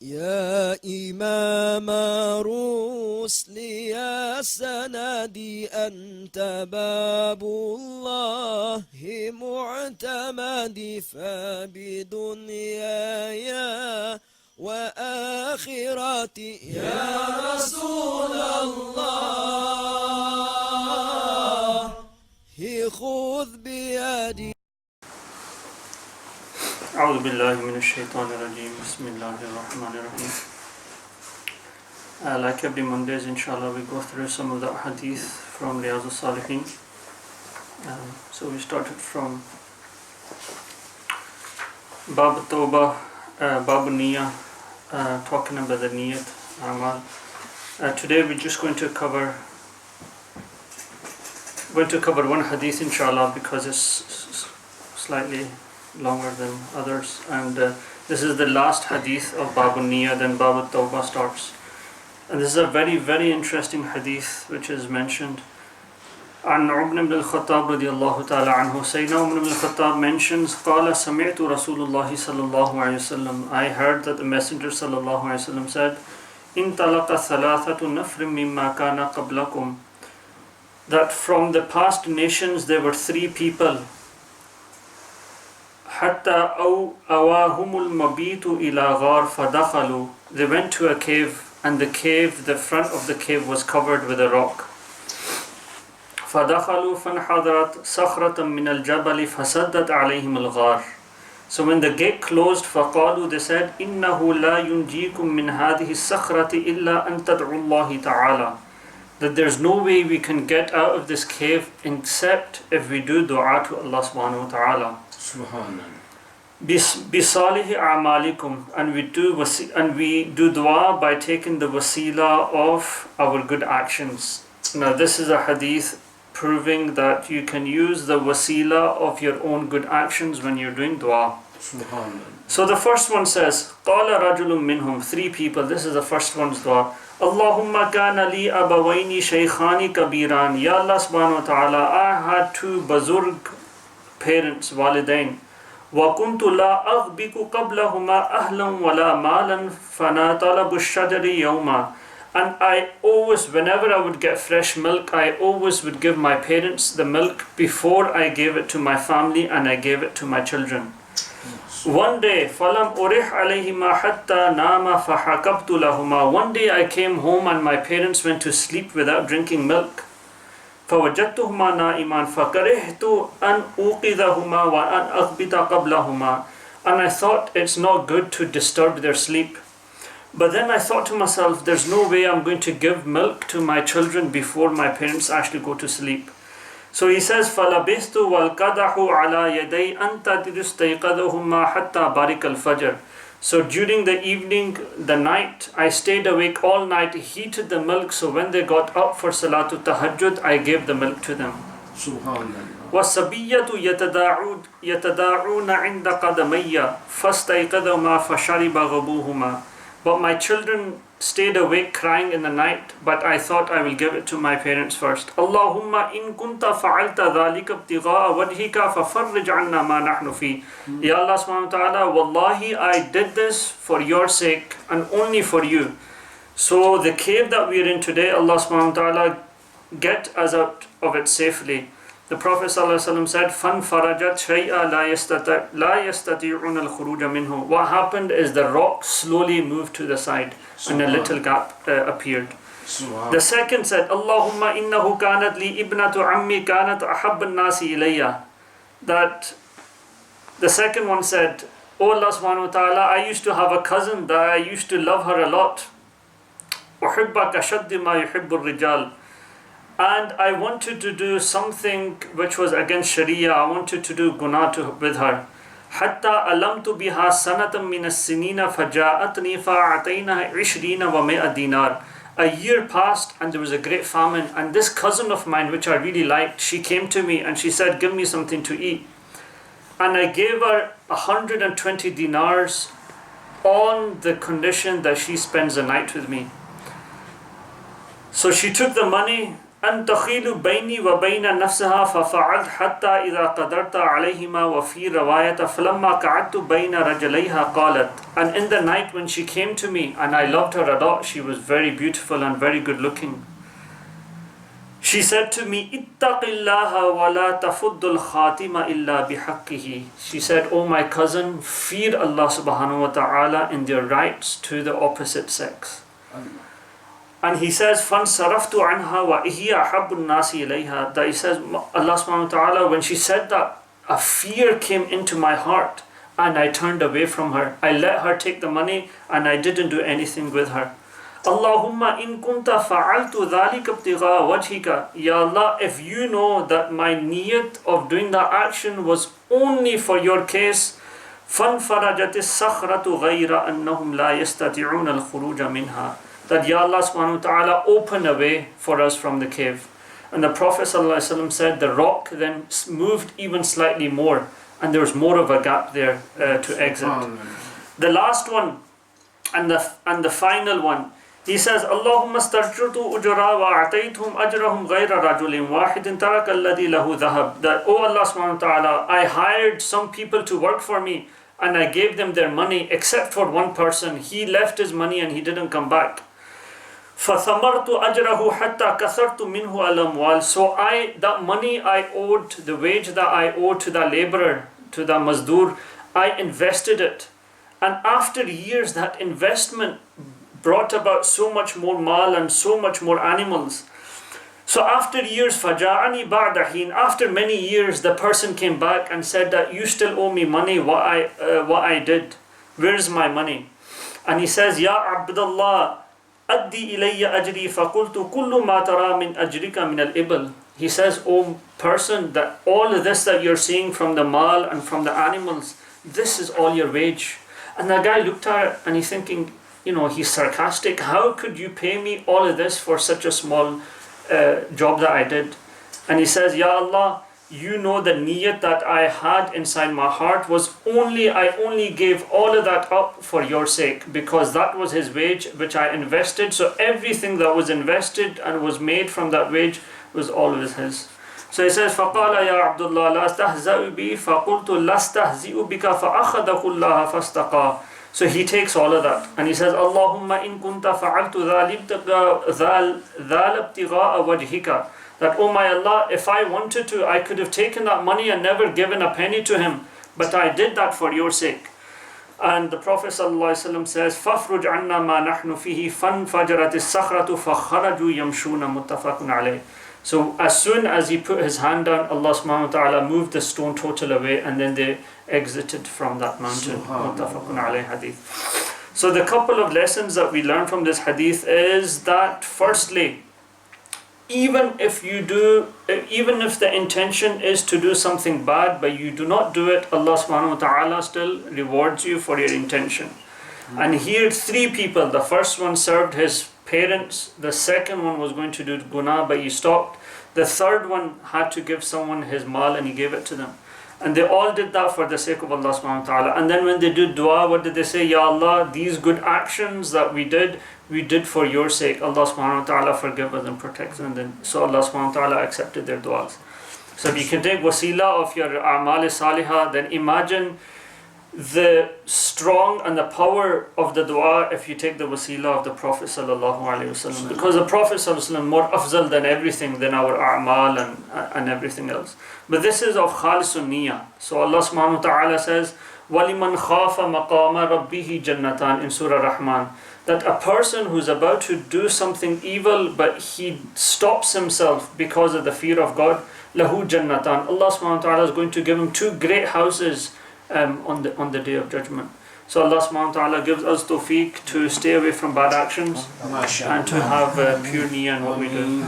يا إمام الرسل يا سندي أنت باب الله معتمدي فبدنياي وآخرتي يا رسول الله خذ بيدي. أعوذ بالله من الشيطان الرجيم. بسم الله الرحمن الرحيم. Like every Mondays, inshallah, we go through some of the hadith from Riyadh-us-Saliheen. So we started from Bab Tawbah, Bab Niyah, talking about the Niyat, Amal. Today we're just going to cover one hadith, inshallah, because it's slightly longer than others, and this is the last hadith of Bab Niyah. Then Bab Tawbah starts, and this is a very, very interesting hadith which is mentioned. عن عمر بن الخطاب Radhiallahu ta'ala anhu, Sayyidina Umar ibn al-Khattab mentions, قال سمعت رسول الله صلى الله عليه وسلم, I heard that the Messenger صلى الله عليه وسلم said, انطلق ثلاثة نفر مما كان قبلكم, that from the past nations there were three people, حتى أواهم المبيت إلى غار فدخلوا, they went to a cave, and the front of the cave was covered with a rock. فدخلوا فانحدرت صخرة من الجبل فسدت عليهم الغار. So when the gate closed, فقالوا, they said, إنه لا ينجيكم من هذه الصخرة إلا أن تدعوا الله تعالى, that there's no way we can get out of this cave except if we do dua to Allah subhanahu wa ta'ala. بِصَالِحِ أَعْمَالِكُمْ, and we do dua by taking the wasila of our good actions. Now this is a hadith proving that you can use the wasila of your own good actions when you're doing dua. So the first one says, قَالَ رَجُلٌ مِّنْهُمْ, three people, this is the first one's dua. اللهم كان لي أبوين شيخان كبيران, Ya Allah subhanahu wa ta'ala, I had two bazurg parents, walidain. وَكُنْتُ لَا أَغْبِكُ قَبْلَهُمَا أَهْلًا وَلَا مَالًا فَنَا طَلَبُ الشَّجَرِ يَوْمًا, and I always, whenever I would get fresh milk, I always would give my parents the milk before I gave it to my family and I gave it to my children. One day, فَلَمْ أُرِحْ عَلَيْهِمَا حَتَّى نَامَ فَحَكَبْتُ لَهُمَا, one day I came home and my parents went to sleep without drinking milk. فَوَجَدْتُهُمَا نَائِمًا فَكَرِهْتُ أَنْ أُوقِظَهُمَا وَأَنْ أَغْبِطَ قَبْلَهُمَا, and I thought it's not good to disturb their sleep. But then I thought to myself, there's no way I'm going to give milk to my children before my parents actually go to sleep. So he says, فَلَبِثْتُ وَالْقَدَحُ عَلَى يَدَيْ أَنْ تَدْرِسْتَيْقَذُهُمَا حَتَّى بَارِكَ الْفَجْرِ. So during the evening, the night, I stayed awake all night, heated the milk, so when they got up for Salatul Tahajjud, I gave the milk to them. وَالصَّبِيَّةُ يَتَدَاعُونَ عِنْدَ قَدَمَيَّ فَاسْتَيْقَذُهُمَا فَشَرِبَ غَبُوهُمَا, but my children stayed awake crying in the night, but I thought I will give it to my parents first. Allahumma in kunta fa'alta dhalika ibtigha'a wajhika fafarrij 'anna ma nahnu fi. Ya Allah subhanahu wa ta'ala, wallahi I did this for your sake and only for you. So the cave that we are in today, Allah subhanahu wa ta'ala, get us out of it safely. The Prophet ﷺ said, فَانْفَرَجَتْ شَيْئًا لَا يَسْتَطِيعُونَ الْخُرُوجَ مِنْهُ. What happened is the rock slowly moved to the side and a little gap appeared. The second said, اللهم إنه كانت لي ابنة عمي كانت أحب الناس إلي. That the second one said, Oh Allah subhanahu wa ta'ala, I used to have a cousin that I used to love her a lot. أحبك شد ما يحب الرجال. And I wanted to do something which was against Sharia. I wanted to do guna with her. حتى ألمت بها سنة من السنين فجاءتني فأعطيناها 20 و100 دينار. A year passed and there was a great famine, and this cousin of mine, which I really liked, she came to me and she said, give me something to eat. And I gave her 120 dinars on the condition that she spends the night with me. So she took the money أن تخيل بيني وبين نفسها ففعلت حتى إذا قدرت عليهما وفي رواية فلما قعدت بين رجليها قالت. And in the night when she came to me, and I loved her a lot, she was very beautiful and very good looking. She said to me, اتق الله ولا تفض الخاتم إلا بحقه. She said, oh my cousin, fear Allah subhanahu wa ta'ala in their rights to the opposite sex. And he says, فَانْصَرَفْتُ عَنْهَا وَإِهِيَ أَحَبُّ النَّاسِ إِلَيْهَا. That he says, Allah subhanahu wa ta'ala, when she said that, a fear came into my heart and I turned away from her. I let her take the money and I didn't do anything with her. Allahumma in kunta fa'altu dhalika ibtigha wajhika. Ya Allah, if you know that my niyat of doing that action was only for your case, فَانْفَرَجَتِ السَّخْرَةُ غَيْرَ أَنَّهُمْ لَا يَسْتَطِعُونَ الْخُرُوجَ مِنْهَا. That Ya Allah subhanahu wa ta'ala open a way for us from the cave. And the Prophet ﷺ said the rock then moved even slightly more and there was more of a gap there to exit. The last one and the final one, he says, Allahumma starjutu ujra wa a'taythum ajrahum ghayra rajulin wahidin taraka alladhi lahu dhahab. That, oh Allah subhanahu wa ta'ala, I hired some people to work for me and I gave them their money except for one person. He left his money and he didn't come back. فَثَمَرْتُ أَجْرَهُ حَتَّى كَثَرْتُ مِنْهُ الْأَمْوَالِ. So that money I owed, the wage that I owed to the laborer, to the mazdur, I invested it. And after years, that investment brought about so much more mal and so much more animals. So after years, فَجَاءَنِي بَعْدَ حِينٍ. After many years, the person came back and said that you still owe me money, what I did. Where's my money? And he says, Ya Abdullah, أدي إلي أجري فقلت كل ما ترى من أجرك من الإبل. He says, oh person, that all of this that you're seeing from the mal and from the animals, this is all your wage. And the guy looked at it and he's thinking, he's sarcastic. How could you pay me all of this for such a small job that I did? And he says, Ya Allah, you know the niyat that I had inside my heart was I only gave all of that up for your sake, because that was his wage which I invested. So everything that was invested and was made from that wage was always his. So he says, فَقَالَ يَا عَبْدُ اللَّهِ لَا اسْتَهْزَئُ بِي فَقُلْتُ لَا اسْتَهْزِئُ بِكَ فَأَخَذَهُ اللَّهَ فَاسْتَقَى. So he takes all of that and he says, Allahumma in kunta fa'altu dhal ibtigha'a wajhika. That, oh my Allah, if I wanted to, I could have taken that money and never given a penny to him. But I did that for your sake. And the Prophet ﷺ says, فَافْرُجْ عَنَّا مَا نَحْنُ فِيهِ فَانْفَجَرَتِ السَّخْرَةُ فَخَرَجُوا يَمْشُونَ مُتَّفَقٌ عَلَيْهِ. So as soon as he put his hand down, Allah subhanahu wa ta'ala moved the stone total away and then they exited from that mountain. Muttafaqun alayhi hadith. So the couple of lessons that we learn from this hadith is that firstly, even if the intention is to do something bad but you do not do it, Allah subhanahu wa ta'ala still rewards you for your intention. And here 3 people, the first one served his parents, the second one was going to do guna but he stopped, the third one had to give someone his mal and he gave it to them. And they all did that for the sake of Allah subhanahu wa ta'ala. And then when they did dua, what did they say? Ya Allah, these good actions that we did for your sake. Allah subhanahu wa ta'ala forgive us and protect us. And then so Allah subhanahu wa ta'ala accepted their duas. So if you can take wasila of your a'mal salihah, then imagine the strong and the power of the dua if you take the wasila of the Prophet sallallahu alaihi wasallam. Because the Prophet sallallahu alaihi wasallam more afzal than everything, than our a'mal and everything else. But this is of khalisun niyyah. So Allah subhanahu wa ta'ala says, وَلِمَنْ خَافَ مَقَامَ رَبِّهِ جَنَّتَانِ in Surah Rahman. That a person who's about to do something evil but he stops himself because of the fear of God, lahu jannatan. Allah subhanahu wa ta'ala is going to give him 2 great houses on the day of judgment. So Allah subhanahu wa ta'ala gives us tawfiq to stay away from bad actions and to have pure niyyah in what we do.